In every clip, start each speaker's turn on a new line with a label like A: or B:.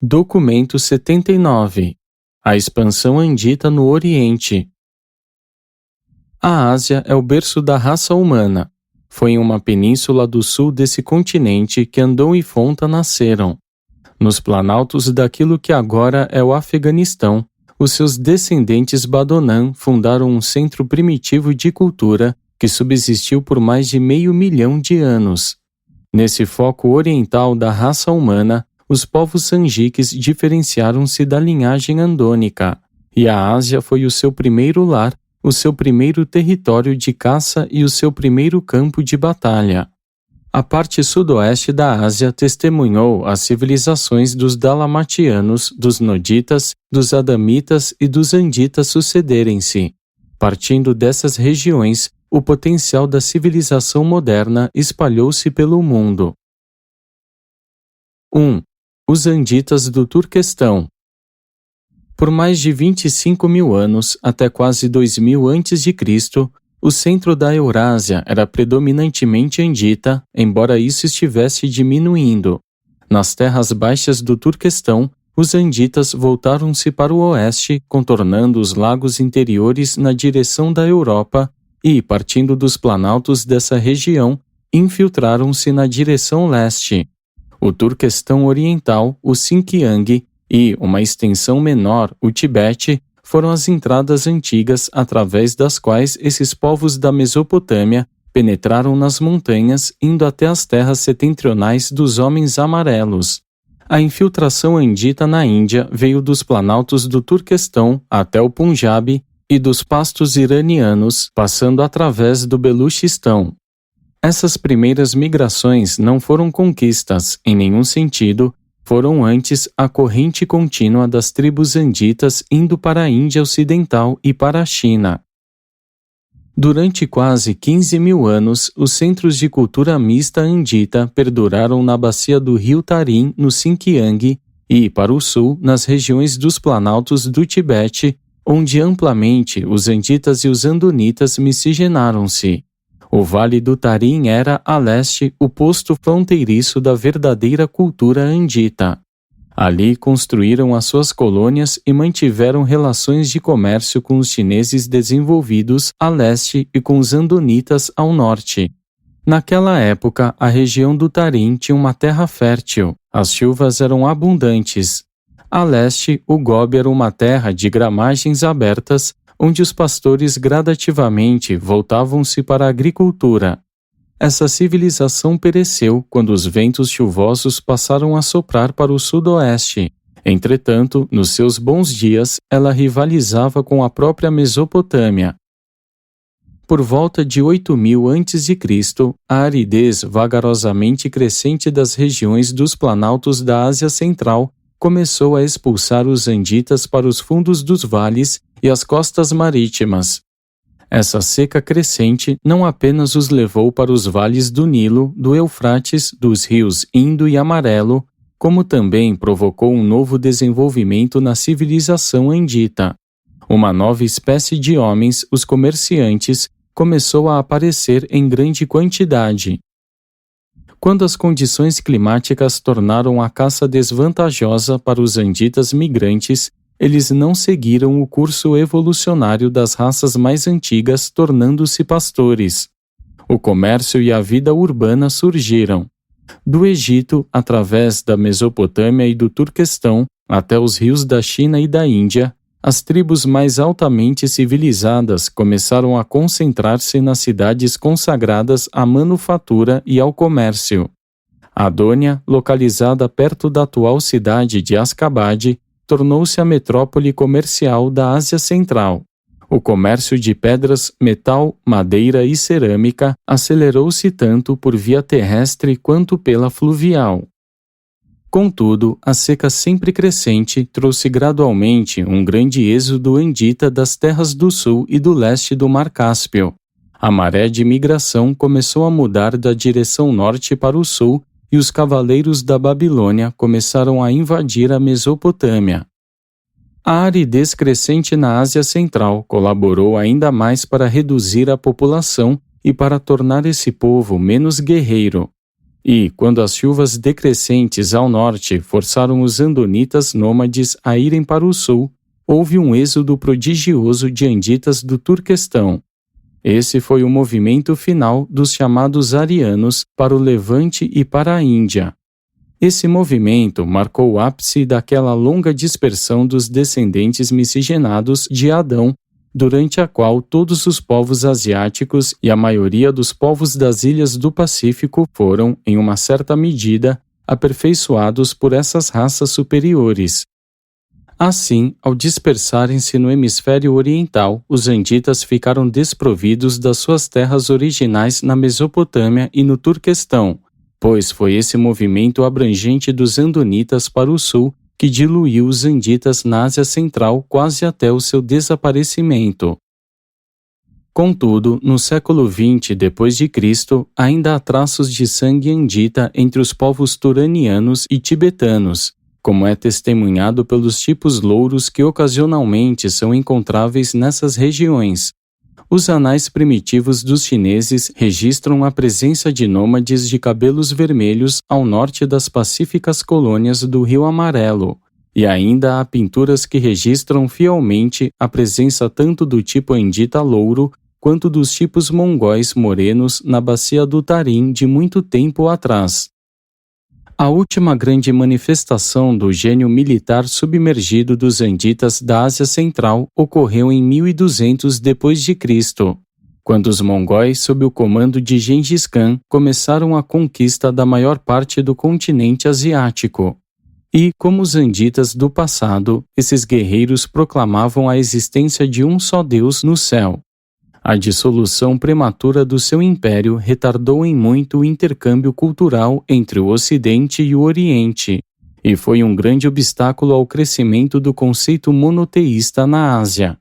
A: Documento 79. A expansão andita no Oriente. A Ásia é o berço da raça humana. Foi em uma península do sul desse continente que Andon e Fonta nasceram. Nos planaltos daquilo que agora é o Afeganistão, os seus descendentes Badonan fundaram um centro primitivo de cultura que subsistiu por mais de 500 mil de anos. Nesse foco oriental da raça humana, os povos sanjiques diferenciaram-se da linhagem andônica, e a Ásia foi o seu primeiro lar, o seu primeiro território de caça e o seu primeiro campo de batalha. A parte sudoeste da Ásia testemunhou as civilizações dos Dalamatianos, dos Noditas, dos Adamitas e dos Anditas sucederem-se. Partindo dessas regiões, o potencial da civilização moderna espalhou-se pelo mundo. 1. Os Anditas do Turquestão. Por mais de 25 mil anos, até quase 2000 a.C., o centro da Eurásia era predominantemente andita, embora isso estivesse diminuindo. Nas terras baixas do Turquestão, os anditas voltaram-se para o oeste, contornando os lagos interiores na direção da Europa e, partindo dos planaltos dessa região, infiltraram-se na direção leste. O Turquestão Oriental, o Xinjiang, e, uma extensão menor, o Tibete, foram as entradas antigas através das quais esses povos da Mesopotâmia penetraram nas montanhas, indo até as terras setentrionais dos homens amarelos. A infiltração andita na Índia veio dos planaltos do Turquestão até o Punjab e dos pastos iranianos, passando através do Beluchistão. Essas primeiras migrações não foram conquistas, em nenhum sentido, foram antes a corrente contínua das tribos anditas indo para a Índia Ocidental e para a China. Durante quase 15 mil anos, os centros de cultura mista andita perduraram na bacia do rio Tarim, no Xinjiang, e, para o sul, nas regiões dos planaltos do Tibete, onde amplamente os anditas e os andonitas miscigenaram-se. O Vale do Tarim era, a leste, o posto fronteiriço da verdadeira cultura andita. Ali construíram as suas colônias e mantiveram relações de comércio com os chineses desenvolvidos a leste e com os andonitas ao norte. Naquela época, a região do Tarim tinha uma terra fértil, as chuvas eram abundantes. A leste, o Gobi era uma terra de gramagens abertas, onde os pastores gradativamente voltavam-se para a agricultura. Essa civilização pereceu quando os ventos chuvosos passaram a soprar para o sudoeste. Entretanto, nos seus bons dias, ela rivalizava com a própria Mesopotâmia. Por volta de 8000 a.C., a aridez vagarosamente crescente das regiões dos planaltos da Ásia Central começou a expulsar os anditas para os fundos dos vales e as costas marítimas. Essa seca crescente não apenas os levou para os vales do Nilo, do Eufrates, dos rios Indo e Amarelo, como também provocou um novo desenvolvimento na civilização andita. Uma nova espécie de homens, os comerciantes, começou a aparecer em grande quantidade. Quando as condições climáticas tornaram a caça desvantajosa para os anditas migrantes, eles não seguiram o curso evolucionário das raças mais antigas, tornando-se pastores. O comércio e a vida urbana surgiram. Do Egito, através da Mesopotâmia e do Turquestão, até os rios da China e da Índia, as tribos mais altamente civilizadas começaram a concentrar-se nas cidades consagradas à manufatura e ao comércio. Adônia, localizada perto da atual cidade de Ascabade, tornou-se a metrópole comercial da Ásia Central. O comércio de pedras, metal, madeira e cerâmica acelerou-se tanto por via terrestre quanto pela fluvial. Contudo, a seca sempre crescente trouxe gradualmente um grande êxodo andita das terras do sul e do leste do Mar Cáspio. A maré de migração começou a mudar da direção norte para o sul e os cavaleiros da Babilônia começaram a invadir a Mesopotâmia. A aridez crescente na Ásia Central colaborou ainda mais para reduzir a população e para tornar esse povo menos guerreiro. E, quando as chuvas decrescentes ao norte forçaram os andonitas nômades a irem para o sul, houve um êxodo prodigioso de anditas do Turquestão. Esse foi o movimento final dos chamados arianos para o Levante e para a Índia. Esse movimento marcou o ápice daquela longa dispersão dos descendentes miscigenados de Adão, durante a qual todos os povos asiáticos e a maioria dos povos das ilhas do Pacífico foram, em uma certa medida, aperfeiçoados por essas raças superiores. Assim, ao dispersarem-se no hemisfério oriental, os anditas ficaram desprovidos das suas terras originais na Mesopotâmia e no Turquestão, pois foi esse movimento abrangente dos andonitas para o sul que diluiu os anditas na Ásia Central quase até o seu desaparecimento. Contudo, no século XX d.C., ainda há traços de sangue andita entre os povos turanianos e tibetanos, como é testemunhado pelos tipos louros que ocasionalmente são encontráveis nessas regiões. Os anais primitivos dos chineses registram a presença de nômades de cabelos vermelhos ao norte das pacíficas colônias do Rio Amarelo, e ainda há pinturas que registram fielmente a presença tanto do tipo andita louro quanto dos tipos mongóis morenos na bacia do Tarim de muito tempo atrás. A última grande manifestação do gênio militar submergido dos anditas da Ásia Central ocorreu em 1200 d.C., quando os mongóis, sob o comando de Gengis Khan, começaram a conquista da maior parte do continente asiático. E, como os anditas do passado, esses guerreiros proclamavam a existência de um só Deus no céu. A dissolução prematura do seu império retardou em muito o intercâmbio cultural entre o Ocidente e o Oriente, e foi um grande obstáculo ao crescimento do conceito monoteísta na Ásia.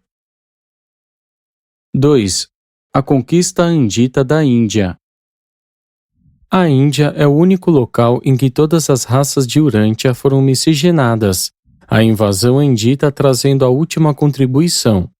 A: 2. A conquista andita da Índia. A Índia é o único local em que todas as raças de Urântia foram miscigenadas, a invasão andita trazendo a última contribuição.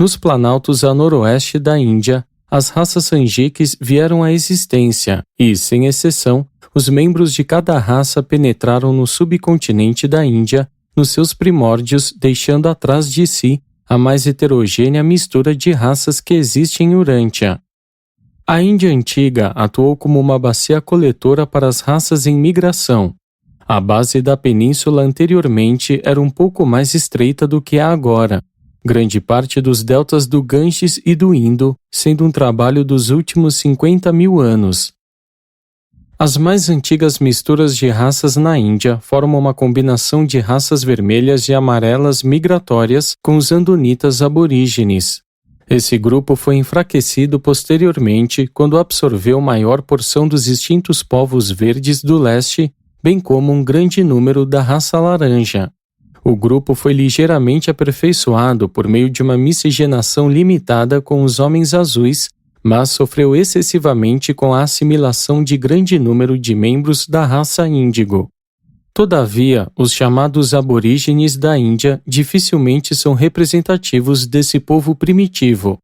A: Nos planaltos a noroeste da Índia, as raças Sanjiques vieram à existência e, sem exceção, os membros de cada raça penetraram no subcontinente da Índia, nos seus primórdios, deixando atrás de si a mais heterogênea mistura de raças que existe em Urântia. A Índia antiga atuou como uma bacia coletora para as raças em migração. A base da península anteriormente era um pouco mais estreita do que é agora, grande parte dos deltas do Ganges e do Indo sendo um trabalho dos últimos 50.000 anos. As mais antigas misturas de raças na Índia formam uma combinação de raças vermelhas e amarelas migratórias com os andonitas aborígenes. Esse grupo foi enfraquecido posteriormente quando absorveu maior porção dos extintos povos verdes do leste, bem como um grande número da raça laranja. O grupo foi ligeiramente aperfeiçoado por meio de uma miscigenação limitada com os homens azuis, mas sofreu excessivamente com a assimilação de grande número de membros da raça índigo. Todavia, os chamados aborígenes da Índia dificilmente são representativos desse povo primitivo.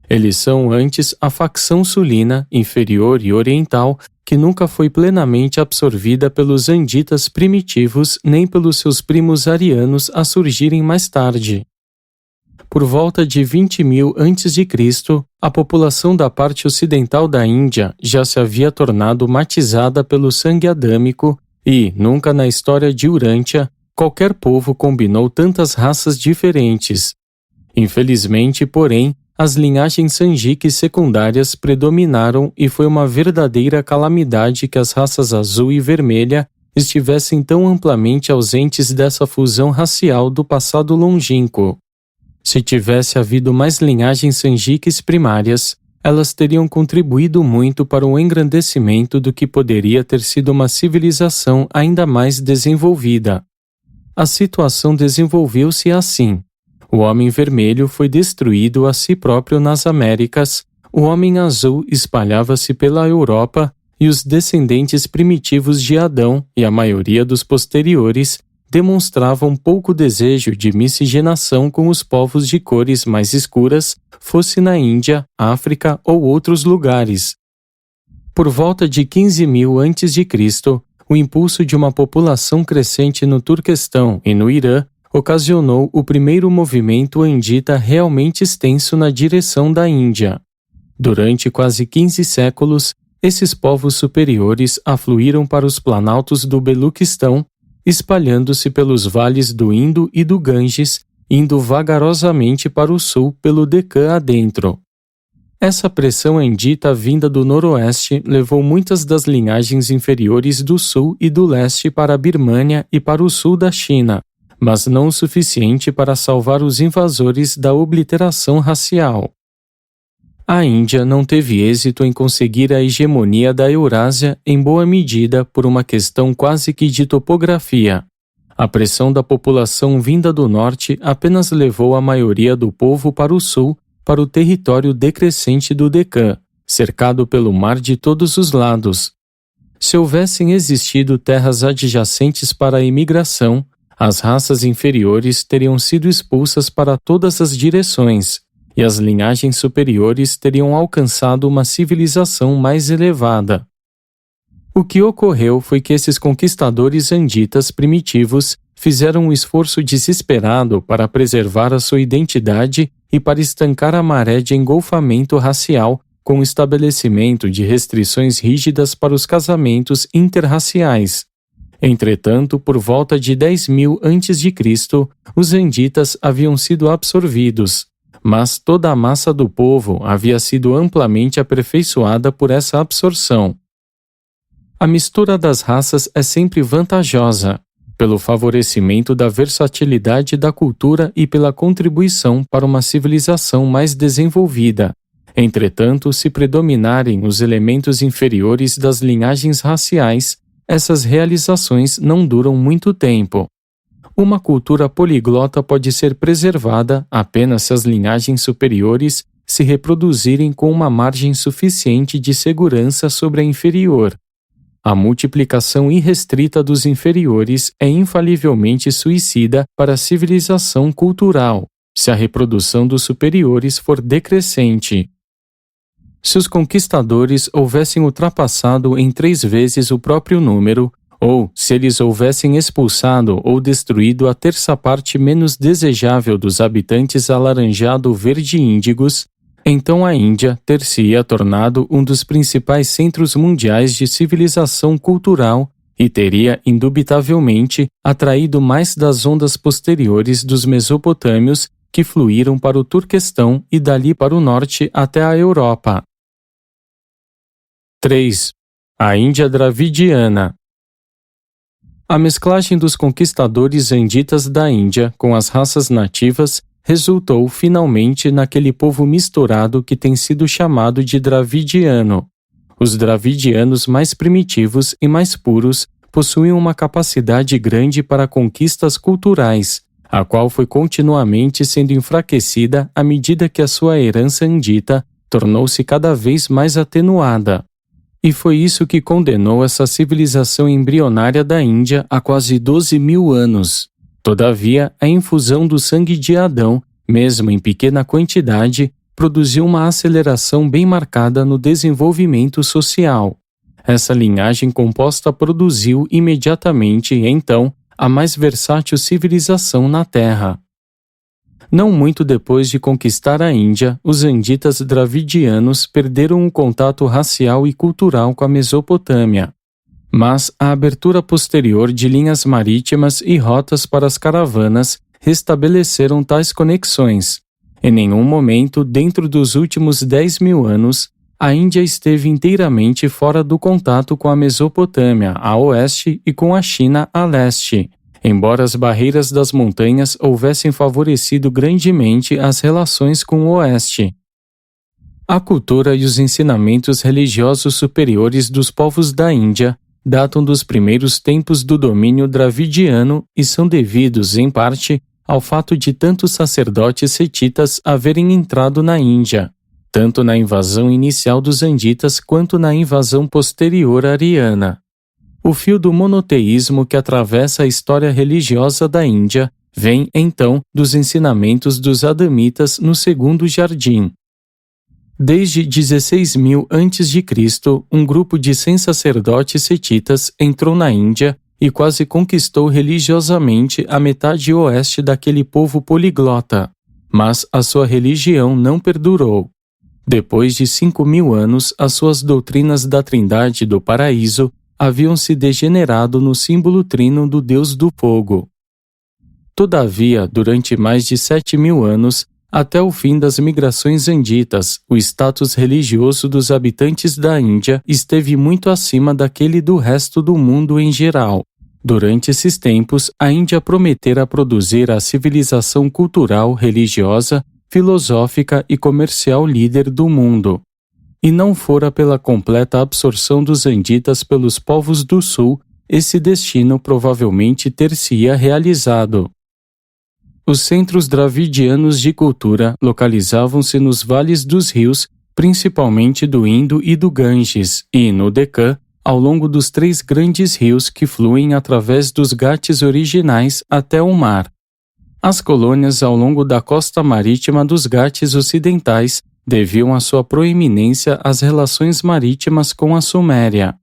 A: Eles são antes a facção sulina, inferior e oriental, que nunca foi plenamente absorvida pelos anditas primitivos nem pelos seus primos arianos a surgirem mais tarde. Por volta de 20.000 a.C., a população da parte ocidental da Índia já se havia tornado matizada pelo sangue adâmico e, nunca na história de Urântia, qualquer povo combinou tantas raças diferentes. Infelizmente, porém, as linhagens Sanjiques secundárias predominaram e foi uma verdadeira calamidade que as raças azul e vermelha estivessem tão amplamente ausentes dessa fusão racial do passado longínquo. Se tivesse havido mais linhagens Sanjiques primárias, elas teriam contribuído muito para o engrandecimento do que poderia ter sido uma civilização ainda mais desenvolvida. A situação desenvolveu-se assim. O homem vermelho foi destruído a si próprio nas Américas, o homem azul espalhava-se pela Europa e os descendentes primitivos de Adão e a maioria dos posteriores demonstravam pouco desejo de miscigenação com os povos de cores mais escuras, fosse na Índia, África ou outros lugares. Por volta de 15.000 a.C., o impulso de uma população crescente no Turquestão e no Irã ocasionou o primeiro movimento andita realmente extenso na direção da Índia. Durante quase 15 séculos, esses povos superiores afluíram para os planaltos do Beluquistão, espalhando-se pelos vales do Indo e do Ganges, indo vagarosamente para o sul pelo Decã adentro. Essa pressão andita vinda do noroeste levou muitas das linhagens inferiores do sul e do leste para a Birmânia e para o sul da China, mas não o suficiente para salvar os invasores da obliteração racial. A Índia não teve êxito em conseguir a hegemonia da Eurásia em boa medida por uma questão quase que de topografia. A pressão da população vinda do norte apenas levou a maioria do povo para o sul, para o território decrescente do Decã, cercado pelo mar de todos os lados. Se houvessem existido terras adjacentes para a imigração, as raças inferiores teriam sido expulsas para todas as direções, e as linhagens superiores teriam alcançado uma civilização mais elevada. O que ocorreu foi que esses conquistadores anditas primitivos fizeram um esforço desesperado para preservar a sua identidade e para estancar a maré de engolfamento racial com o estabelecimento de restrições rígidas para os casamentos interraciais. Entretanto, por volta de 10.000 a.C., os anditas haviam sido absorvidos, mas toda a massa do povo havia sido amplamente aperfeiçoada por essa absorção. A mistura das raças é sempre vantajosa, pelo favorecimento da versatilidade da cultura e pela contribuição para uma civilização mais desenvolvida. Entretanto, se predominarem os elementos inferiores das linhagens raciais, essas realizações não duram muito tempo. Uma cultura poliglota pode ser preservada apenas se as linhagens superiores se reproduzirem com uma margem suficiente de segurança sobre a inferior. A multiplicação irrestrita dos inferiores é infalivelmente suicida para a civilização cultural, se a reprodução dos superiores for decrescente. Se os conquistadores houvessem ultrapassado em 3 vezes o próprio número, ou se eles houvessem expulsado ou destruído a terça parte menos desejável dos habitantes alaranjado-verde índigos, então a Índia ter-se-ia tornado um dos principais centros mundiais de civilização cultural e teria, indubitavelmente, atraído mais das ondas posteriores dos mesopotâmios que fluíram para o Turquestão e dali para o norte até a Europa. 3. A Índia Dravidiana. A mesclagem dos conquistadores anditas da Índia com as raças nativas resultou finalmente naquele povo misturado que tem sido chamado de dravidiano. Os dravidianos mais primitivos e mais puros possuem uma capacidade grande para conquistas culturais, a qual foi continuamente sendo enfraquecida à medida que a sua herança andita tornou-se cada vez mais atenuada. E foi isso que condenou essa civilização embrionária da Índia há quase 12.000 anos. Todavia, a infusão do sangue de Adão, mesmo em pequena quantidade, produziu uma aceleração bem marcada no desenvolvimento social. Essa linhagem composta produziu imediatamente, então, a mais versátil civilização na Terra. Não muito depois de conquistar a Índia, os anditas dravidianos perderam o contato racial e cultural com a Mesopotâmia. Mas a abertura posterior de linhas marítimas e rotas para as caravanas restabeleceram tais conexões. Em nenhum momento, dentro dos últimos 10.000 anos, a Índia esteve inteiramente fora do contato com a Mesopotâmia a oeste e com a China a leste, embora as barreiras das montanhas houvessem favorecido grandemente as relações com o oeste. A cultura e os ensinamentos religiosos superiores dos povos da Índia datam dos primeiros tempos do domínio dravidiano e são devidos, em parte, ao fato de tantos sacerdotes hetitas haverem entrado na Índia, tanto na invasão inicial dos anditas quanto na invasão posterior ariana. O fio do monoteísmo que atravessa a história religiosa da Índia vem, então, dos ensinamentos dos adamitas no segundo jardim. Desde 16.000 a.C., um grupo de 100 sacerdotes hetitas entrou na Índia e quase conquistou religiosamente a metade oeste daquele povo poliglota, mas a sua religião não perdurou. Depois de 5.000 anos, as suas doutrinas da Trindade do Paraíso haviam se degenerado no símbolo trino do Deus do Fogo. Todavia, durante mais de 7.000 anos, até o fim das migrações anditas, o status religioso dos habitantes da Índia esteve muito acima daquele do resto do mundo em geral. Durante esses tempos, a Índia prometera produzir a civilização cultural, religiosa, filosófica e comercial líder do mundo. E não fora pela completa absorção dos anditas pelos povos do sul, esse destino provavelmente ter-se-ia realizado. Os centros dravidianos de cultura localizavam-se nos vales dos rios, principalmente do Indo e do Ganges, e, no Deccan, ao longo dos 3 grandes rios que fluem através dos Ghats originais até o mar. As colônias ao longo da costa marítima dos Ghats ocidentais deviam a sua proeminência às relações marítimas com a Suméria.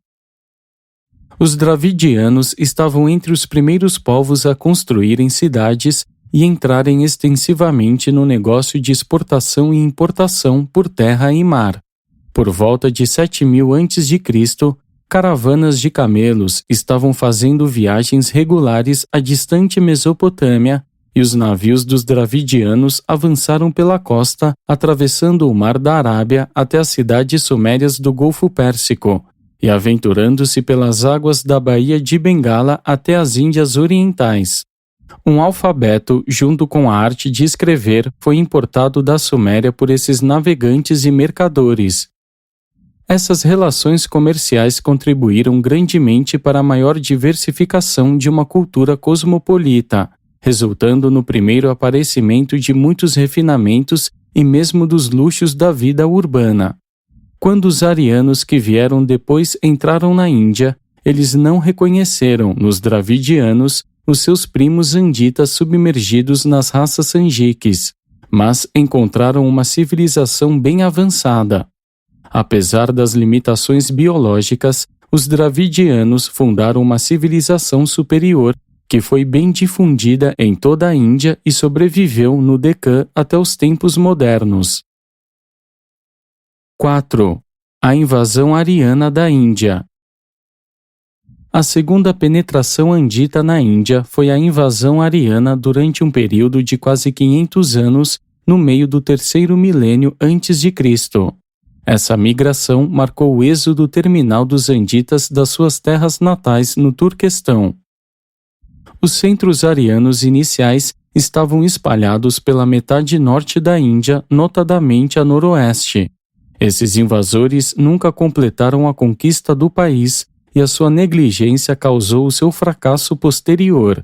A: Os dravidianos estavam entre os primeiros povos a construírem cidades e entrarem extensivamente no negócio de exportação e importação por terra e mar. Por volta de 7.000 a.C., caravanas de camelos estavam fazendo viagens regulares à distante Mesopotâmia e os navios dos dravidianos avançaram pela costa, atravessando o mar da Arábia até as cidades sumérias do Golfo Pérsico e aventurando-se pelas águas da Baía de Bengala até as Índias Orientais. Um alfabeto, junto com a arte de escrever, foi importado da Suméria por esses navegantes e mercadores. Essas relações comerciais contribuíram grandemente para a maior diversificação de uma cultura cosmopolita, resultando no primeiro aparecimento de muitos refinamentos e mesmo dos luxos da vida urbana. Quando os arianos que vieram depois entraram na Índia, eles não reconheceram, nos dravidianos, os seus primos anditas submergidos nas raças sanjiques, mas encontraram uma civilização bem avançada. Apesar das limitações biológicas, os dravidianos fundaram uma civilização superior que foi bem difundida em toda a Índia e sobreviveu no Deccan até os tempos modernos. 4. A invasão ariana da Índia. A segunda penetração andita na Índia foi a invasão ariana durante um período de quase 500 anos no meio do 3º milênio antes de Cristo. Essa migração marcou o êxodo terminal dos anditas das suas terras natais no Turquestão. Os centros arianos iniciais estavam espalhados pela metade norte da Índia, notadamente a noroeste. Esses invasores nunca completaram a conquista do país e a sua negligência causou o seu fracasso posterior.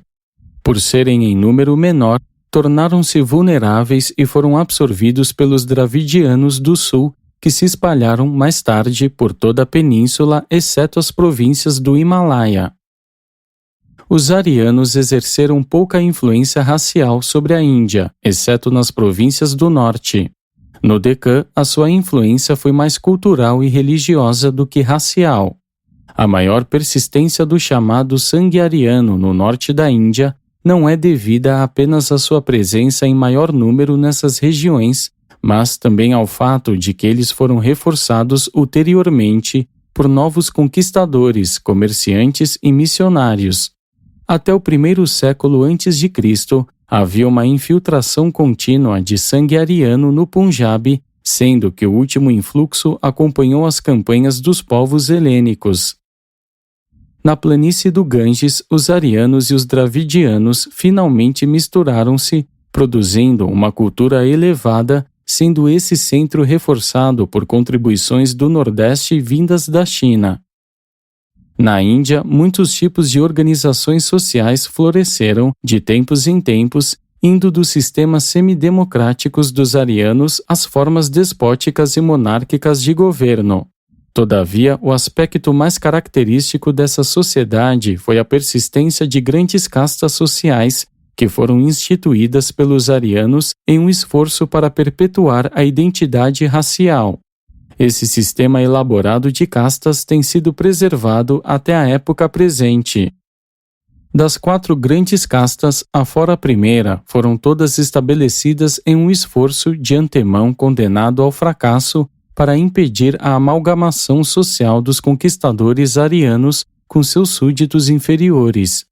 A: Por serem em número menor, tornaram-se vulneráveis e foram absorvidos pelos dravidianos do sul, que se espalharam mais tarde por toda a península, exceto as províncias do Himalaia. Os arianos exerceram pouca influência racial sobre a Índia, exceto nas províncias do norte. No Deccan, a sua influência foi mais cultural e religiosa do que racial. A maior persistência do chamado sangue ariano no norte da Índia não é devida apenas à sua presença em maior número nessas regiões, mas também ao fato de que eles foram reforçados ulteriormente por novos conquistadores, comerciantes e missionários. Até o 1º século a.C., havia uma infiltração contínua de sangue ariano no Punjab, sendo que o último influxo acompanhou as campanhas dos povos helênicos. Na planície do Ganges, os arianos e os dravidianos finalmente misturaram-se, produzindo uma cultura elevada, sendo esse centro reforçado por contribuições do Nordeste vindas da China. Na Índia, muitos tipos de organizações sociais floresceram, de tempos em tempos, indo dos sistemas semidemocráticos dos arianos às formas despóticas e monárquicas de governo. Todavia, o aspecto mais característico dessa sociedade foi a persistência de grandes castas sociais que foram instituídas pelos arianos em um esforço para perpetuar a identidade racial. Esse sistema elaborado de castas tem sido preservado até a época presente. Das 4 grandes castas, afora a primeira, foram todas estabelecidas em um esforço de antemão condenado ao fracasso para impedir a amalgamação social dos conquistadores arianos com seus súditos inferiores.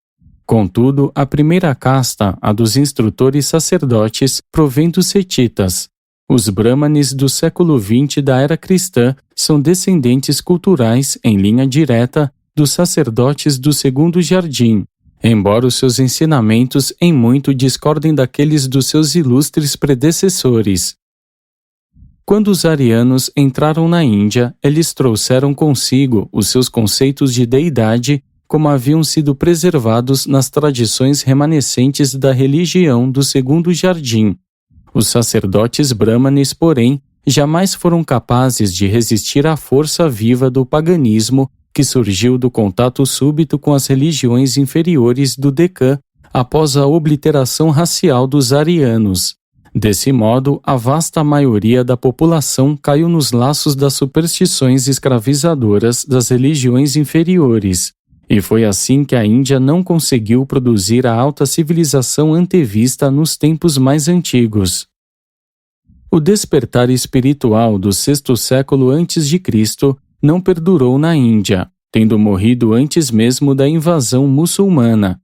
A: Contudo, a primeira casta, a dos instrutores sacerdotes, provém dos setitas. Os brahmanes do século XX da era cristã são descendentes culturais, em linha direta, dos sacerdotes do segundo jardim, embora os seus ensinamentos em muito discordem daqueles dos seus ilustres predecessores. Quando os arianos entraram na Índia, eles trouxeram consigo os seus conceitos de deidade como haviam sido preservados nas tradições remanescentes da religião do segundo jardim. Os sacerdotes brahmanes, porém, jamais foram capazes de resistir à força viva do paganismo que surgiu do contato súbito com as religiões inferiores do Deccan após a obliteração racial dos arianos. Desse modo, a vasta maioria da população caiu nos laços das superstições escravizadoras das religiões inferiores. E foi assim que a Índia não conseguiu produzir a alta civilização antevista nos tempos mais antigos. O despertar espiritual do sexto século a.C. não perdurou na Índia, tendo morrido antes mesmo da invasão muçulmana.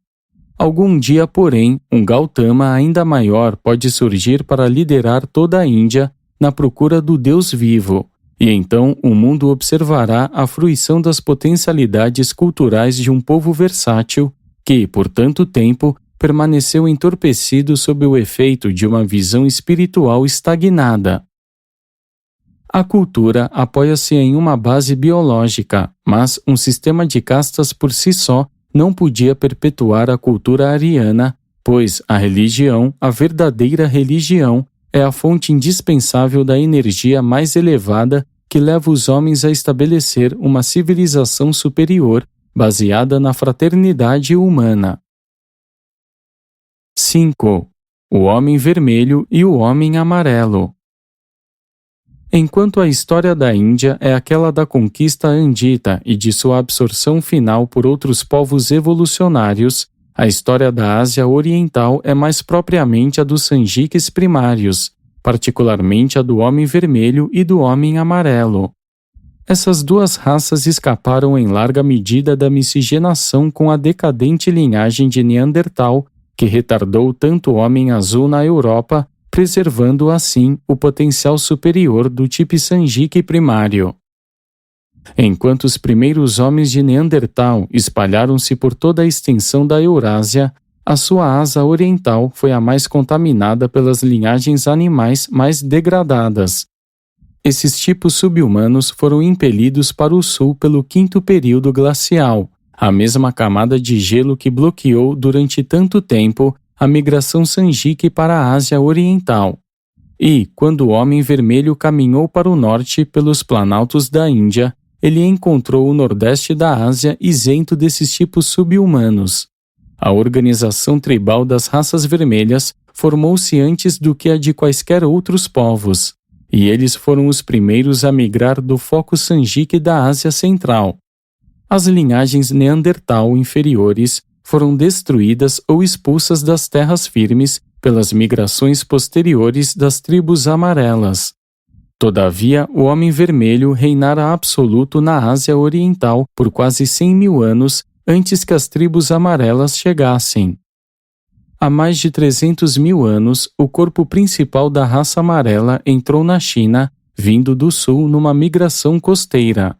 A: Algum dia, porém, um Gautama ainda maior pode surgir para liderar toda a Índia na procura do Deus vivo, e então o mundo observará a fruição das potencialidades culturais de um povo versátil que, por tanto tempo, permaneceu entorpecido sob o efeito de uma visão espiritual estagnada. A cultura apoia-se em uma base biológica, mas um sistema de castas por si só não podia perpetuar a cultura ariana, pois a religião, a verdadeira religião, é a fonte indispensável da energia mais elevada que leva os homens a estabelecer uma civilização superior baseada na fraternidade humana. 5. O Homem Vermelho e o Homem Amarelo. Enquanto a história da Índia é aquela da conquista andita e de sua absorção final por outros povos evolucionários, a história da Ásia Oriental é mais propriamente a dos Sanjiques primários, particularmente a do Homem Vermelho e do Homem Amarelo. Essas duas raças escaparam em larga medida da miscigenação com a decadente linhagem de Neandertal, que retardou tanto o Homem Azul na Europa, preservando assim o potencial superior do tipo Sanjique primário. Enquanto os primeiros homens de Neandertal espalharam-se por toda a extensão da Eurásia, a sua asa oriental foi a mais contaminada pelas linhagens animais mais degradadas. Esses tipos subhumanos foram impelidos para o sul pelo quinto período glacial, a mesma camada de gelo que bloqueou durante tanto tempo a migração Sanjique para a Ásia Oriental. E, quando o Homem Vermelho caminhou para o norte pelos planaltos da Índia, ele encontrou o nordeste da Ásia isento desses tipos subhumanos. A organização tribal das raças vermelhas formou-se antes do que a de quaisquer outros povos, e eles foram os primeiros a migrar do foco Sanjique da Ásia Central. As linhagens Neandertal inferiores foram destruídas ou expulsas das terras firmes pelas migrações posteriores das tribos amarelas. Todavia, o Homem Vermelho reinara absoluto na Ásia Oriental por quase 100 mil anos antes que as tribos amarelas chegassem. Há mais de 300 mil anos, o corpo principal da raça amarela entrou na China, vindo do sul numa migração costeira.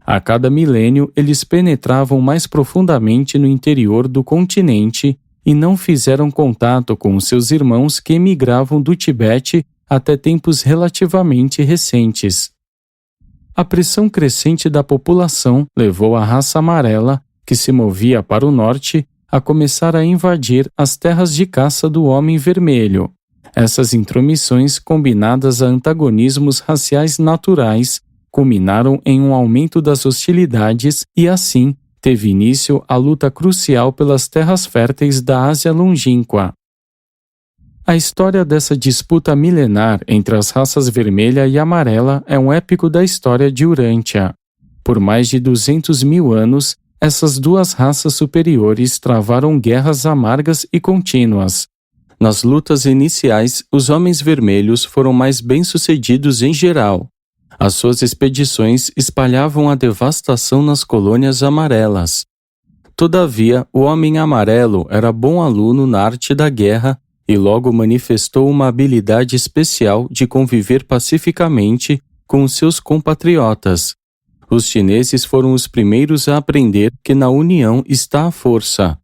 A: A cada milênio, eles penetravam mais profundamente no interior do continente e não fizeram contato com os seus irmãos que emigravam do Tibete até tempos relativamente recentes. A pressão crescente da população levou a raça amarela, que se movia para o norte, a começar a invadir as terras de caça do Homem Vermelho. Essas intromissões, combinadas a antagonismos raciais naturais, culminaram em um aumento das hostilidades e, assim, teve início a luta crucial pelas terras férteis da Ásia longínqua. A história dessa disputa milenar entre as raças vermelha e amarela é um épico da história de Urântia. Por mais de 200 mil anos, essas duas raças superiores travaram guerras amargas e contínuas. Nas lutas iniciais, os homens vermelhos foram mais bem-sucedidos em geral. As suas expedições espalhavam a devastação nas colônias amarelas. Todavia, o homem amarelo era bom aluno na arte da guerra e logo manifestou uma habilidade especial de conviver pacificamente com os seus compatriotas. Os chineses foram os primeiros a aprender que na união está a força.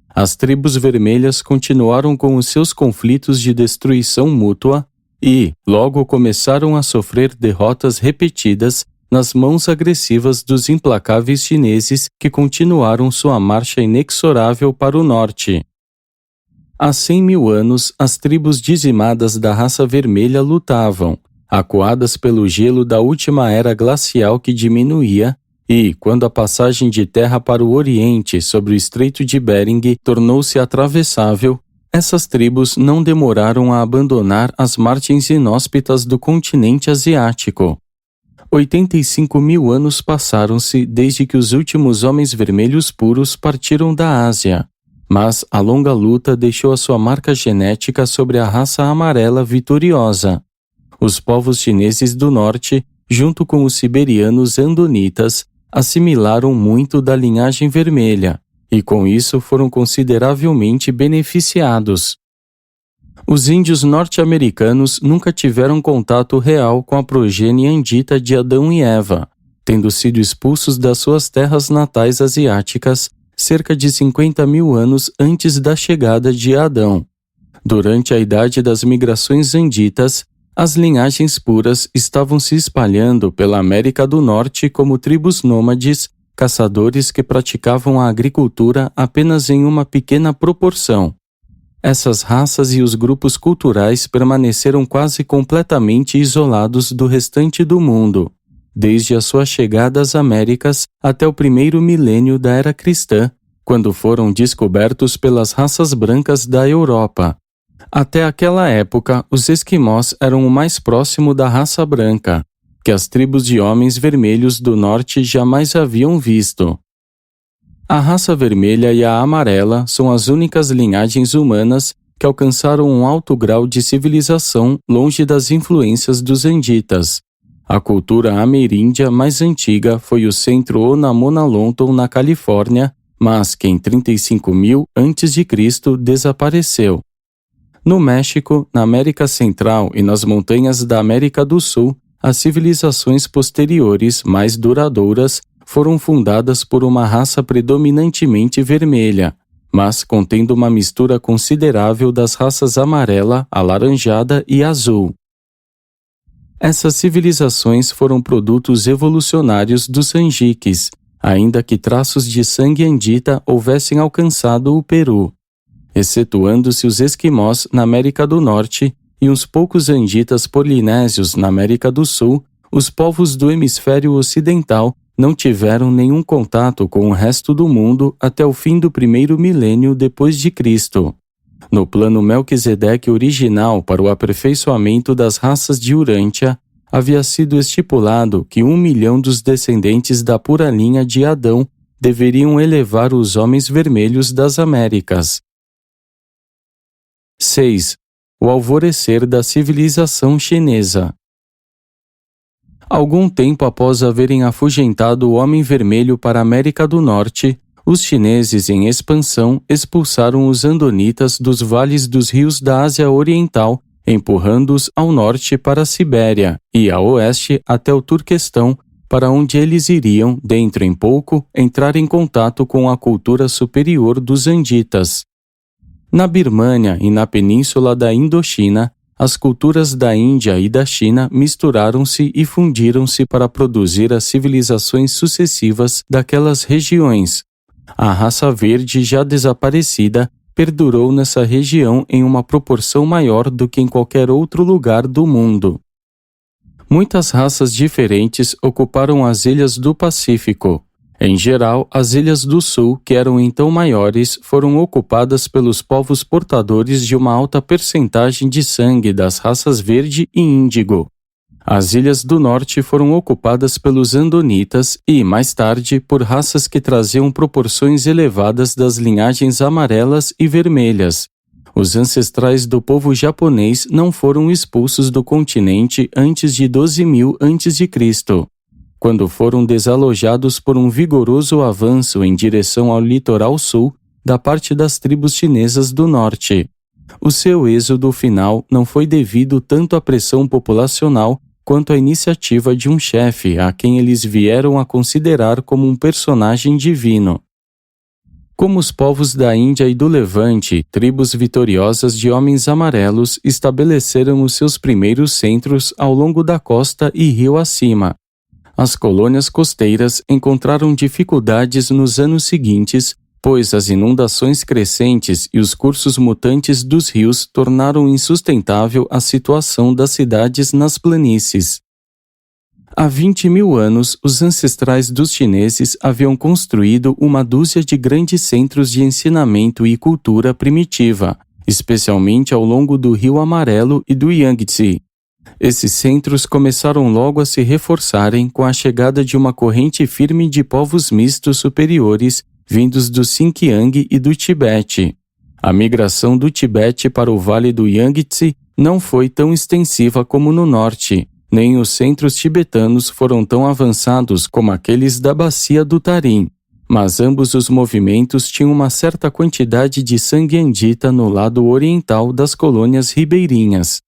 A: As tribos vermelhas continuaram com os seus conflitos de destruição mútua e, logo começaram a sofrer derrotas repetidas nas mãos agressivas dos implacáveis chineses que continuaram sua marcha inexorável para o norte. Há 100 mil anos, as tribos dizimadas da raça vermelha lutavam, acuadas pelo gelo da última era glacial que diminuía, e, quando a passagem de terra para o Oriente sobre o Estreito de Bering tornou-se atravessável, essas tribos não demoraram a abandonar as margens inóspitas do continente asiático. 85 mil anos passaram-se desde que os últimos homens vermelhos puros partiram da Ásia, mas a longa luta deixou a sua marca genética sobre a raça amarela vitoriosa. Os povos chineses do norte, junto com os siberianos andonitas, assimilaram muito da linhagem vermelha, e com isso foram consideravelmente beneficiados. Os índios norte-americanos nunca tiveram contato real com a progenie andita de Adão e Eva, tendo sido expulsos das suas terras natais asiáticas cerca de 50 mil anos antes da chegada de Adão. Durante a idade das migrações anditas, as linhagens puras estavam se espalhando pela América do Norte como tribos nômades, caçadores que praticavam a agricultura apenas em uma pequena proporção. Essas raças e os grupos culturais permaneceram quase completamente isolados do restante do mundo, desde a sua chegada às Américas até o primeiro milênio da era cristã, quando foram descobertos pelas raças brancas da Europa. Até aquela época, os esquimós eram o mais próximo da raça branca, que as tribos de homens vermelhos do norte jamais haviam visto. A raça vermelha e a amarela são as únicas linhagens humanas que alcançaram um alto grau de civilização longe das influências dos anditas. A cultura ameríndia mais antiga foi o centro Onamonalonton na Califórnia, mas que em 35.000 a.C. desapareceu. No México, na América Central e nas montanhas da América do Sul, as civilizações posteriores, mais duradouras, foram fundadas por uma raça predominantemente vermelha, mas contendo uma mistura considerável das raças amarela, alaranjada e azul. Essas civilizações foram produtos evolucionários dos Angiques, ainda que traços de sangue andita houvessem alcançado o Peru. Excetuando-se os esquimós na América do Norte e uns poucos anditas polinésios na América do Sul, os povos do hemisfério ocidental não tiveram nenhum contato com o resto do mundo até o fim do primeiro milênio depois de Cristo. No plano Melquisedeque original para o aperfeiçoamento das raças de Urântia, havia sido estipulado que 1 milhão dos descendentes da pura linha de Adão deveriam elevar os homens vermelhos das Américas. 6. O alvorecer da civilização chinesa. Algum tempo após haverem afugentado o homem vermelho para a América do Norte, os chineses em expansão expulsaram os andonitas dos vales dos rios da Ásia Oriental, empurrando-os ao norte para a Sibéria e a oeste até o Turquestão, para onde eles iriam, dentro em pouco, entrar em contato com a cultura superior dos anditas. Na Birmânia e na península da Indochina, as culturas da Índia e da China misturaram-se e fundiram-se para produzir as civilizações sucessivas daquelas regiões. A raça verde já desaparecida perdurou nessa região em uma proporção maior do que em qualquer outro lugar do mundo. Muitas raças diferentes ocuparam as ilhas do Pacífico. Em geral, as ilhas do sul, que eram então maiores, foram ocupadas pelos povos portadores de uma alta percentagem de sangue das raças verde e índigo. As ilhas do norte foram ocupadas pelos andonitas e, mais tarde, por raças que traziam proporções elevadas das linhagens amarelas e vermelhas. Os ancestrais do povo japonês não foram expulsos do continente antes de 12.000 a.C., quando foram desalojados por um vigoroso avanço em direção ao litoral sul da parte das tribos chinesas do norte. O seu êxodo final não foi devido tanto à pressão populacional quanto à iniciativa de um chefe a quem eles vieram a considerar como um personagem divino. Como os povos da Índia e do Levante, tribos vitoriosas de homens amarelos estabeleceram os seus primeiros centros ao longo da costa e rio acima. As colônias costeiras encontraram dificuldades nos anos seguintes, pois as inundações crescentes e os cursos mutantes dos rios tornaram insustentável a situação das cidades nas planícies. Há 20.000 anos, os ancestrais dos chineses haviam construído uma dúzia de grandes centros de ensinamento e cultura primitiva, especialmente ao longo do Rio Amarelo e do Yangtze. Esses centros começaram logo a se reforçarem com a chegada de uma corrente firme de povos mistos superiores vindos do Xinjiang e do Tibete. A migração do Tibete para o Vale do Yangtze não foi tão extensiva como no norte, nem os centros tibetanos foram tão avançados como aqueles da bacia do Tarim, mas ambos os movimentos tinham uma certa quantidade de sangue andita no lado oriental das colônias ribeirinhas.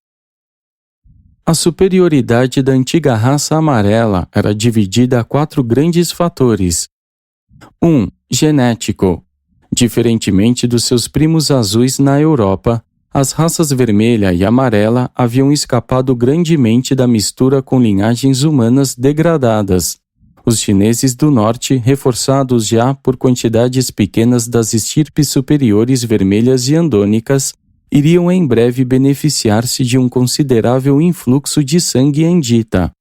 A: A superioridade da antiga raça amarela era dividida a 4 grandes fatores. 1. Genético. Diferentemente dos seus primos azuis na Europa, as raças vermelha e amarela haviam escapado grandemente da mistura com linhagens humanas degradadas. Os chineses do norte, reforçados já por quantidades pequenas das estirpes superiores vermelhas e andônicas, iriam em breve beneficiar-se de um considerável influxo de sangue andita.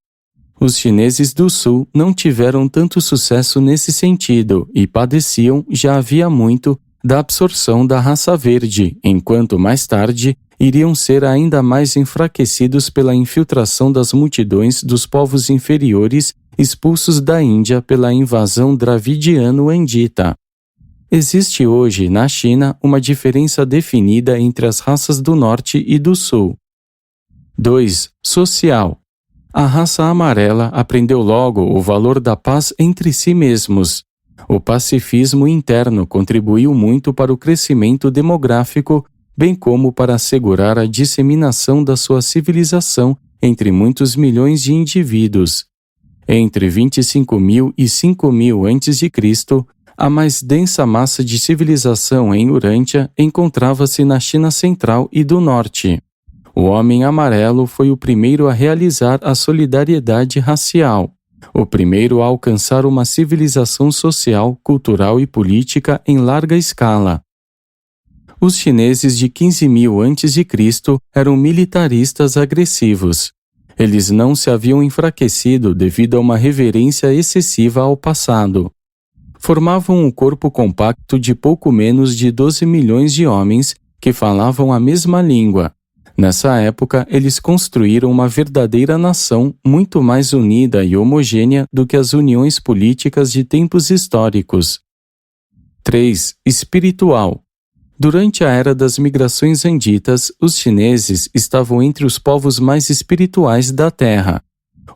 A: Os chineses do sul não tiveram tanto sucesso nesse sentido e padeciam, já havia muito, da absorção da raça verde, enquanto mais tarde iriam ser ainda mais enfraquecidos pela infiltração das multidões dos povos inferiores expulsos da Índia pela invasão dravidiano-andita. Existe hoje, na China, uma diferença definida entre as raças do norte e do sul. 2. Social. A raça amarela aprendeu logo o valor da paz entre si mesmos. O pacifismo interno contribuiu muito para o crescimento demográfico, bem como para assegurar a disseminação da sua civilização entre muitos milhões de indivíduos. Entre 25.000 e 5.000 a.C., a mais densa massa de civilização em Urântia encontrava-se na China Central e do Norte. O homem amarelo foi o primeiro a realizar a solidariedade racial, o primeiro a alcançar uma civilização social, cultural e política em larga escala. Os chineses de 15.000 a.C. eram militaristas agressivos. Eles não se haviam enfraquecido devido a uma reverência excessiva ao passado. Formavam um corpo compacto de pouco menos de 12 milhões de homens que falavam a mesma língua. Nessa época, eles construíram uma verdadeira nação muito mais unida e homogênea do que as uniões políticas de tempos históricos. 3. Espiritual. Durante a era das migrações anditas, os chineses estavam entre os povos mais espirituais da Terra.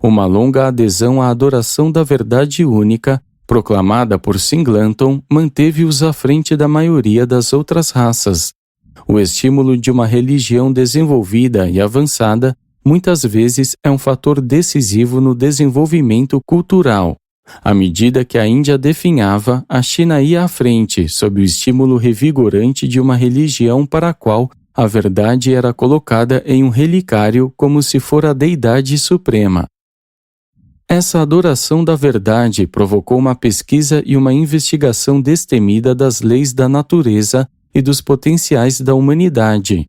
A: Uma longa adesão à adoração da verdade única, proclamada por Singleton, manteve-os à frente da maioria das outras raças. O estímulo de uma religião desenvolvida e avançada muitas vezes é um fator decisivo no desenvolvimento cultural. À medida que a Índia definhava, a China ia à frente, sob o estímulo revigorante de uma religião para a qual a verdade era colocada em um relicário como se fora a deidade suprema. Essa adoração da verdade provocou uma pesquisa e uma investigação destemida das leis da natureza e dos potenciais da humanidade.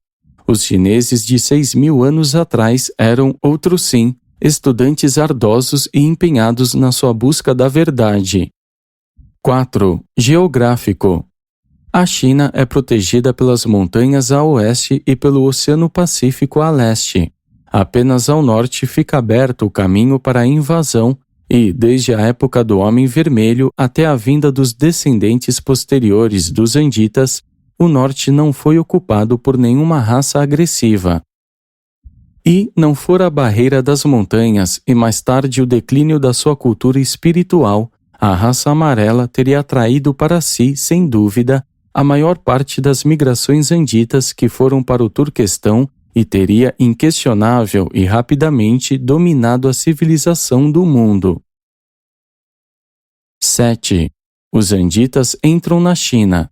A: Os chineses de 6.000 anos atrás eram, outro sim, estudantes ardosos e empenhados na sua busca da verdade. 4. Geográfico. A China é protegida pelas montanhas a oeste e pelo Oceano Pacífico a leste. Apenas ao norte fica aberto o caminho para a invasão e, desde a época do Homem Vermelho até a vinda dos descendentes posteriores dos Anditas, o norte não foi ocupado por nenhuma raça agressiva. E não fora a barreira das montanhas e mais tarde o declínio da sua cultura espiritual, a raça amarela teria atraído para si, sem dúvida, a maior parte das migrações anditas que foram para o Turquestão e teria inquestionável e rapidamente dominado a civilização do mundo. 7. Os Anditas entram na China.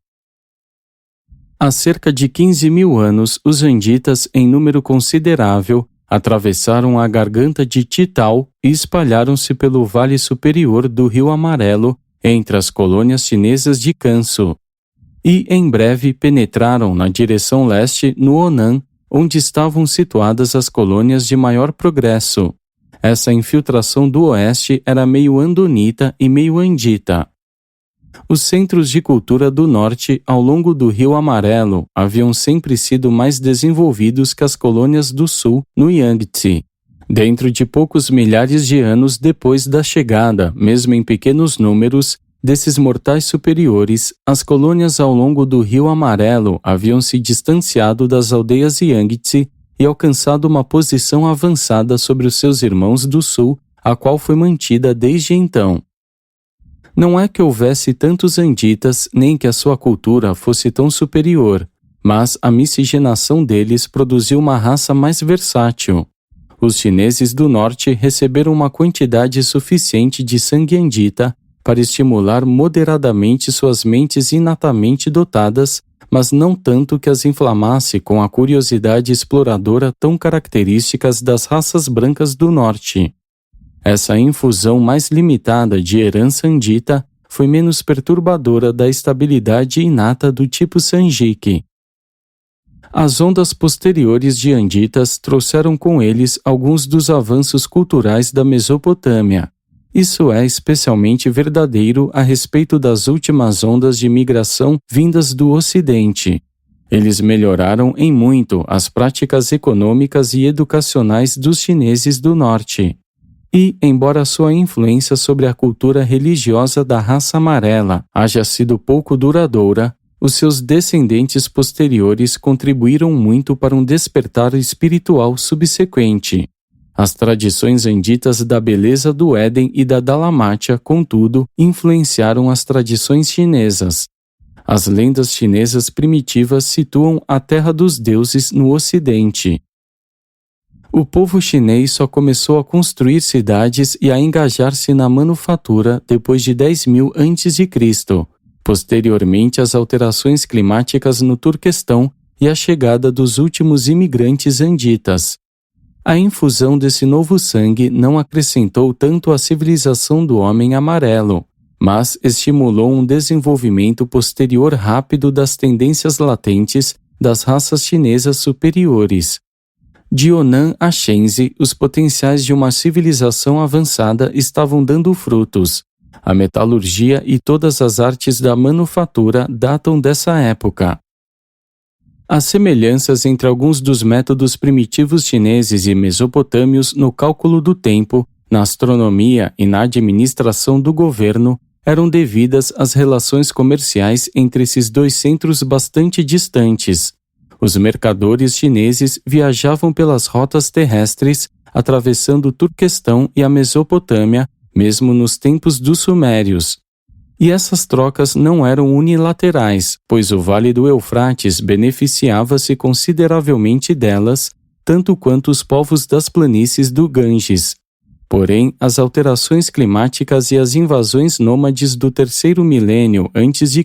A: Há cerca de 15.000 anos, os Anditas, em número considerável, atravessaram a garganta de Titao e espalharam-se pelo vale superior do Rio Amarelo, entre as colônias chinesas de Kansu. E, em breve, penetraram na direção leste no Honan, onde estavam situadas as colônias de maior progresso. Essa infiltração do oeste era meio andonita e meio andita. Os centros de cultura do norte, ao longo do Rio Amarelo, haviam sempre sido mais desenvolvidos que as colônias do sul, no Yangtze. Dentro de poucos milhares de anos depois da chegada, mesmo em pequenos números, desses mortais superiores, as colônias ao longo do Rio Amarelo haviam se distanciado das aldeias Yangtze e alcançado uma posição avançada sobre os seus irmãos do sul, a qual foi mantida desde então. Não é que houvesse tantos anditas, nem que a sua cultura fosse tão superior, mas a miscigenação deles produziu uma raça mais versátil. Os chineses do norte receberam uma quantidade suficiente de sangue andita para estimular moderadamente suas mentes inatamente dotadas, mas não tanto que as inflamasse com a curiosidade exploradora tão características das raças brancas do norte. Essa infusão mais limitada de herança andita foi menos perturbadora da estabilidade inata do tipo Sanjiki. As ondas posteriores de anditas trouxeram com eles alguns dos avanços culturais da Mesopotâmia. Isso é especialmente verdadeiro a respeito das últimas ondas de migração vindas do Ocidente. Eles melhoraram em muito as práticas econômicas e educacionais dos chineses do Norte. E, embora sua influência sobre a cultura religiosa da raça amarela haja sido pouco duradoura, os seus descendentes posteriores contribuíram muito para um despertar espiritual subsequente. As tradições anditas da beleza do Éden e da Dalamátia, contudo, influenciaram as tradições chinesas. As lendas chinesas primitivas situam a terra dos deuses no Ocidente. O povo chinês só começou a construir cidades e a engajar-se na manufatura depois de 10.000 a.C., posteriormente às alterações climáticas no Turquestão e à chegada dos últimos imigrantes anditas. A infusão desse novo sangue não acrescentou tanto à civilização do homem amarelo, mas estimulou um desenvolvimento posterior rápido das tendências latentes das raças chinesas superiores. De Honan a Shenzi, os potenciais de uma civilização avançada estavam dando frutos. A metalurgia e todas as artes da manufatura datam dessa época. As semelhanças entre alguns dos métodos primitivos chineses e mesopotâmios no cálculo do tempo, na astronomia e na administração do governo eram devidas às relações comerciais entre esses dois centros bastante distantes. Os mercadores chineses viajavam pelas rotas terrestres, atravessando o Turquestão e a Mesopotâmia, mesmo nos tempos dos Sumérios. E essas trocas não eram unilaterais, pois o Vale do Eufrates beneficiava-se consideravelmente delas, tanto quanto os povos das planícies do Ganges. Porém, as alterações climáticas e as invasões nômades do terceiro milênio a.C.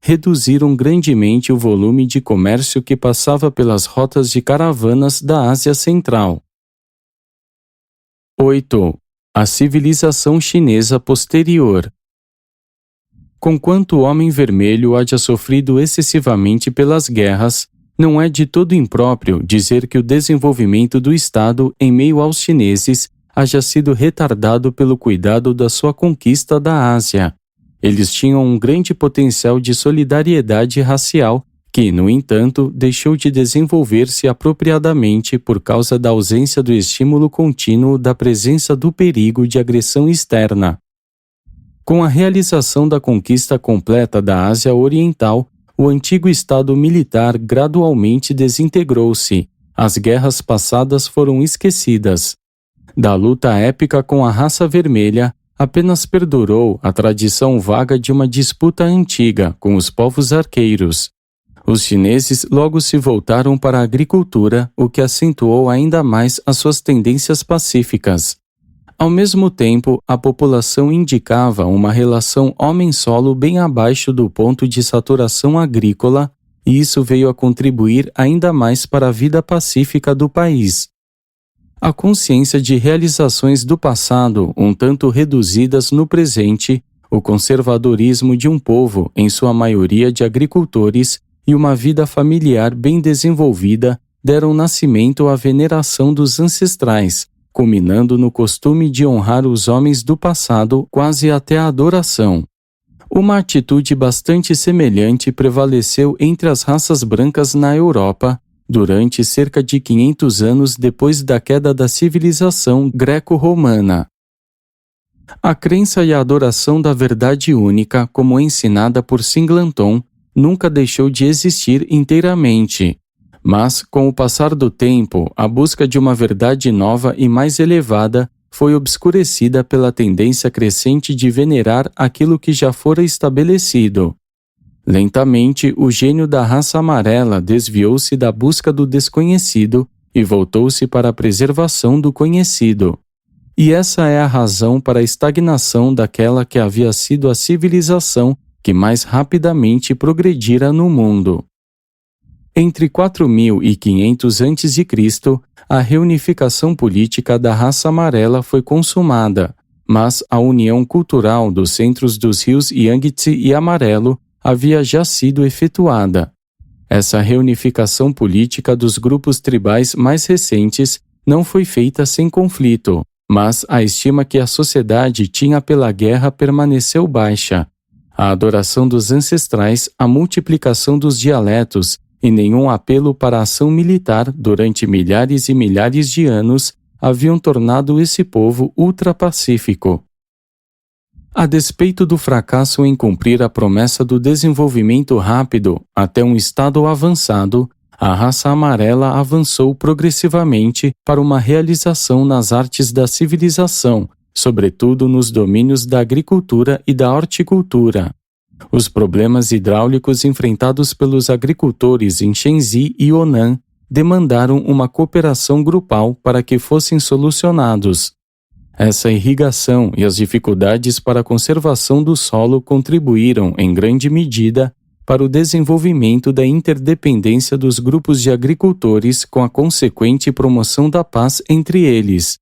A: reduziram grandemente o volume de comércio que passava pelas rotas de caravanas da Ásia Central. 8. A civilização chinesa posterior. Conquanto o Homem Vermelho haja sofrido excessivamente pelas guerras, não é de todo impróprio dizer que o desenvolvimento do Estado em meio aos chineses haja sido retardado pelo cuidado da sua conquista da Ásia. Eles tinham um grande potencial de solidariedade racial que, no entanto, deixou de desenvolver-se apropriadamente por causa da ausência do estímulo contínuo da presença do perigo de agressão externa. Com a realização da conquista completa da Ásia Oriental, o antigo Estado militar gradualmente desintegrou-se. As guerras passadas foram esquecidas. Da luta épica com a raça vermelha, apenas perdurou a tradição vaga de uma disputa antiga com os povos arqueiros. Os chineses logo se voltaram para a agricultura, o que acentuou ainda mais as suas tendências pacíficas. Ao mesmo tempo, a população indicava uma relação homem-solo bem abaixo do ponto de saturação agrícola, e isso veio a contribuir ainda mais para a vida pacífica do país. A consciência de realizações do passado, um tanto reduzidas no presente, o conservadorismo de um povo, em sua maioria de agricultores, e uma vida familiar bem desenvolvida deram nascimento à veneração dos ancestrais, culminando no costume de honrar os homens do passado quase até a adoração. Uma atitude bastante semelhante prevaleceu entre as raças brancas na Europa durante cerca de 500 anos depois da queda da civilização greco-romana. A crença e a adoração da verdade única, como ensinada por Singleton, nunca deixou de existir inteiramente. Mas, com o passar do tempo, a busca de uma verdade nova e mais elevada foi obscurecida pela tendência crescente de venerar aquilo que já fora estabelecido. Lentamente, o gênio da raça amarela desviou-se da busca do desconhecido e voltou-se para a preservação do conhecido. E essa é a razão para a estagnação daquela que havia sido a civilização que mais rapidamente progredira no mundo. Entre 4500 a.C., a reunificação política da raça amarela foi consumada, mas a união cultural dos centros dos rios Yangtze e Amarelo havia já sido efetuada. Essa reunificação política dos grupos tribais mais recentes não foi feita sem conflito, mas a estima que a sociedade tinha pela guerra permaneceu baixa. A adoração dos ancestrais, a multiplicação dos dialetos e nenhum apelo para a ação militar durante milhares e milhares de anos haviam tornado esse povo ultrapacífico. A despeito do fracasso em cumprir a promessa do desenvolvimento rápido até um estado avançado, a raça amarela avançou progressivamente para uma realização nas artes da civilização, sobretudo nos domínios da agricultura e da horticultura. Os problemas hidráulicos enfrentados pelos agricultores em Shenzi e Honan demandaram uma cooperação grupal para que fossem solucionados. Essa irrigação e as dificuldades para a conservação do solo contribuíram, em grande medida, para o desenvolvimento da interdependência dos grupos de agricultores com a consequente promoção da paz entre eles.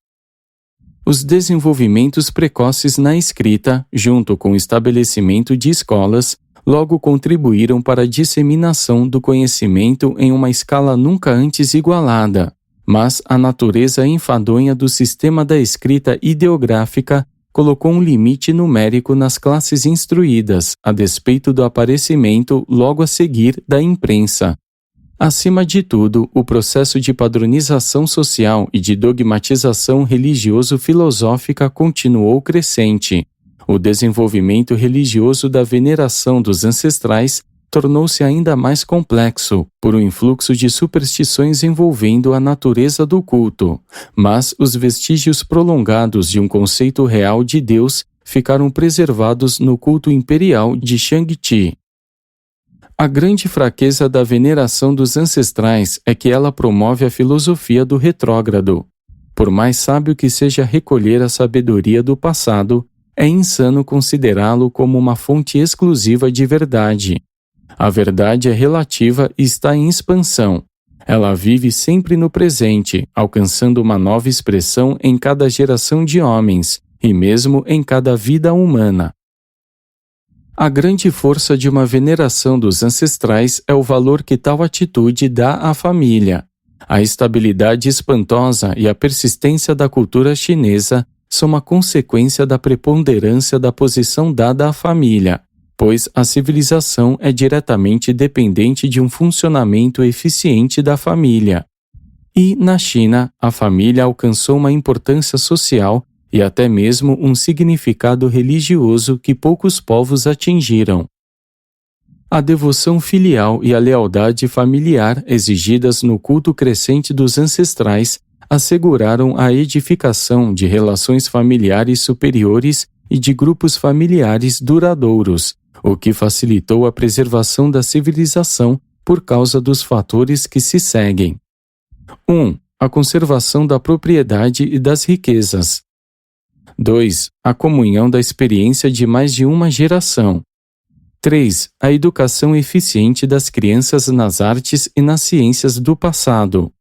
A: Os desenvolvimentos precoces na escrita, junto com o estabelecimento de escolas, logo contribuíram para a disseminação do conhecimento em uma escala nunca antes igualada, mas a natureza enfadonha do sistema da escrita ideográfica colocou um limite numérico nas classes instruídas, a despeito do aparecimento, logo a seguir, da imprensa. Acima de tudo, o processo de padronização social e de dogmatização religioso-filosófica continuou crescente. O desenvolvimento religioso da veneração dos ancestrais tornou-se ainda mais complexo por um influxo de superstições envolvendo a natureza do culto, mas os vestígios prolongados de um conceito real de Deus ficaram preservados no culto imperial de Shang-Chi. A grande fraqueza da veneração dos ancestrais é que ela promove a filosofia do retrógrado. Por mais sábio que seja recolher a sabedoria do passado, é insano considerá-lo como uma fonte exclusiva de verdade. A verdade é relativa e está em expansão. Ela vive sempre no presente, alcançando uma nova expressão em cada geração de homens, e mesmo em cada vida humana. A grande força de uma veneração dos ancestrais é o valor que tal atitude dá à família. A estabilidade espantosa e a persistência da cultura chinesa são uma consequência da preponderância da posição dada à família, pois a civilização é diretamente dependente de um funcionamento eficiente da família. E, na China, a família alcançou uma importância social e até mesmo um significado religioso que poucos povos atingiram. A devoção filial e a lealdade familiar exigidas no culto crescente dos ancestrais asseguraram a edificação de relações familiares superiores e de grupos familiares duradouros, o que facilitou a preservação da civilização por causa dos fatores que se seguem. 1. A conservação da propriedade e das riquezas. 2. A comunhão da experiência de mais de uma geração. 3. A educação eficiente das crianças nas artes e nas ciências do passado.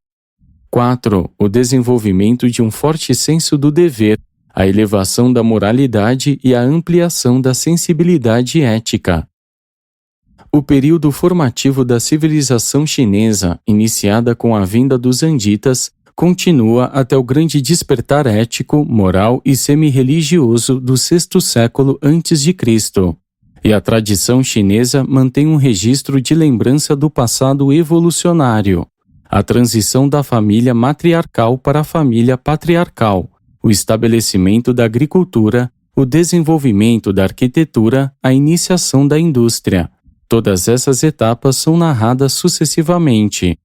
A: 4. O desenvolvimento de um forte senso do dever, a elevação da moralidade e a ampliação da sensibilidade ética. O período formativo da civilização chinesa, iniciada com a vinda dos Anditas, continua até o grande despertar ético, moral e semi-religioso do sexto século a.C., e a tradição chinesa mantém um registro de lembrança do passado evolucionário, a transição da família matriarcal para a família patriarcal, o estabelecimento da agricultura, o desenvolvimento da arquitetura, a iniciação da indústria. Todas essas etapas são narradas sucessivamente.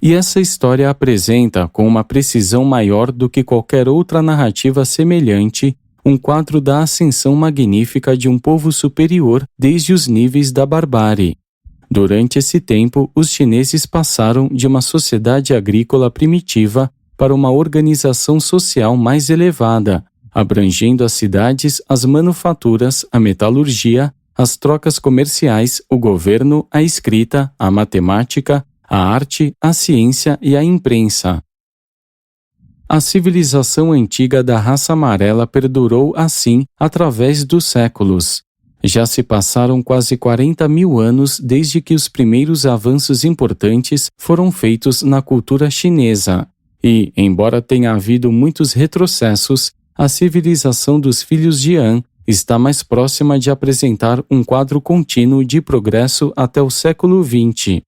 A: E essa história apresenta, com uma precisão maior do que qualquer outra narrativa semelhante, um quadro da ascensão magnífica de um povo superior desde os níveis da barbárie. Durante esse tempo, os chineses passaram de uma sociedade agrícola primitiva para uma organização social mais elevada, abrangendo as cidades, as manufaturas, a metalurgia, as trocas comerciais, o governo, a escrita, a matemática, a arte, a ciência e a imprensa. A civilização antiga da raça amarela perdurou assim através dos séculos. Já se passaram quase 40.000 anos desde que os primeiros avanços importantes foram feitos na cultura chinesa. E, embora tenha havido muitos retrocessos, a civilização dos filhos de Han está mais próxima de apresentar um quadro contínuo de progresso até o século XX.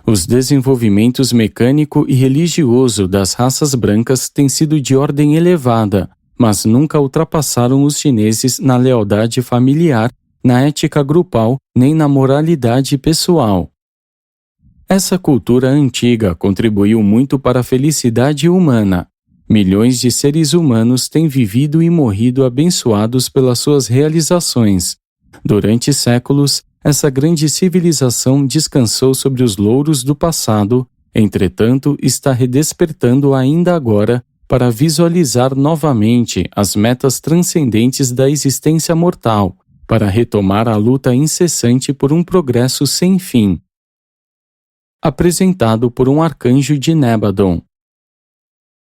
A: Os desenvolvimentos mecânico e religioso das raças brancas têm sido de ordem elevada, mas nunca ultrapassaram os chineses na lealdade familiar, na ética grupal, nem na moralidade pessoal. Essa cultura antiga contribuiu muito para a felicidade humana. Milhões de seres humanos têm vivido e morrido abençoados pelas suas realizações. Durante séculos, essa grande civilização descansou sobre os louros do passado, entretanto, está redespertando ainda agora para visualizar novamente as metas transcendentes da existência mortal, para retomar a luta incessante por um progresso sem fim. Apresentado por um arcanjo de Nébadon.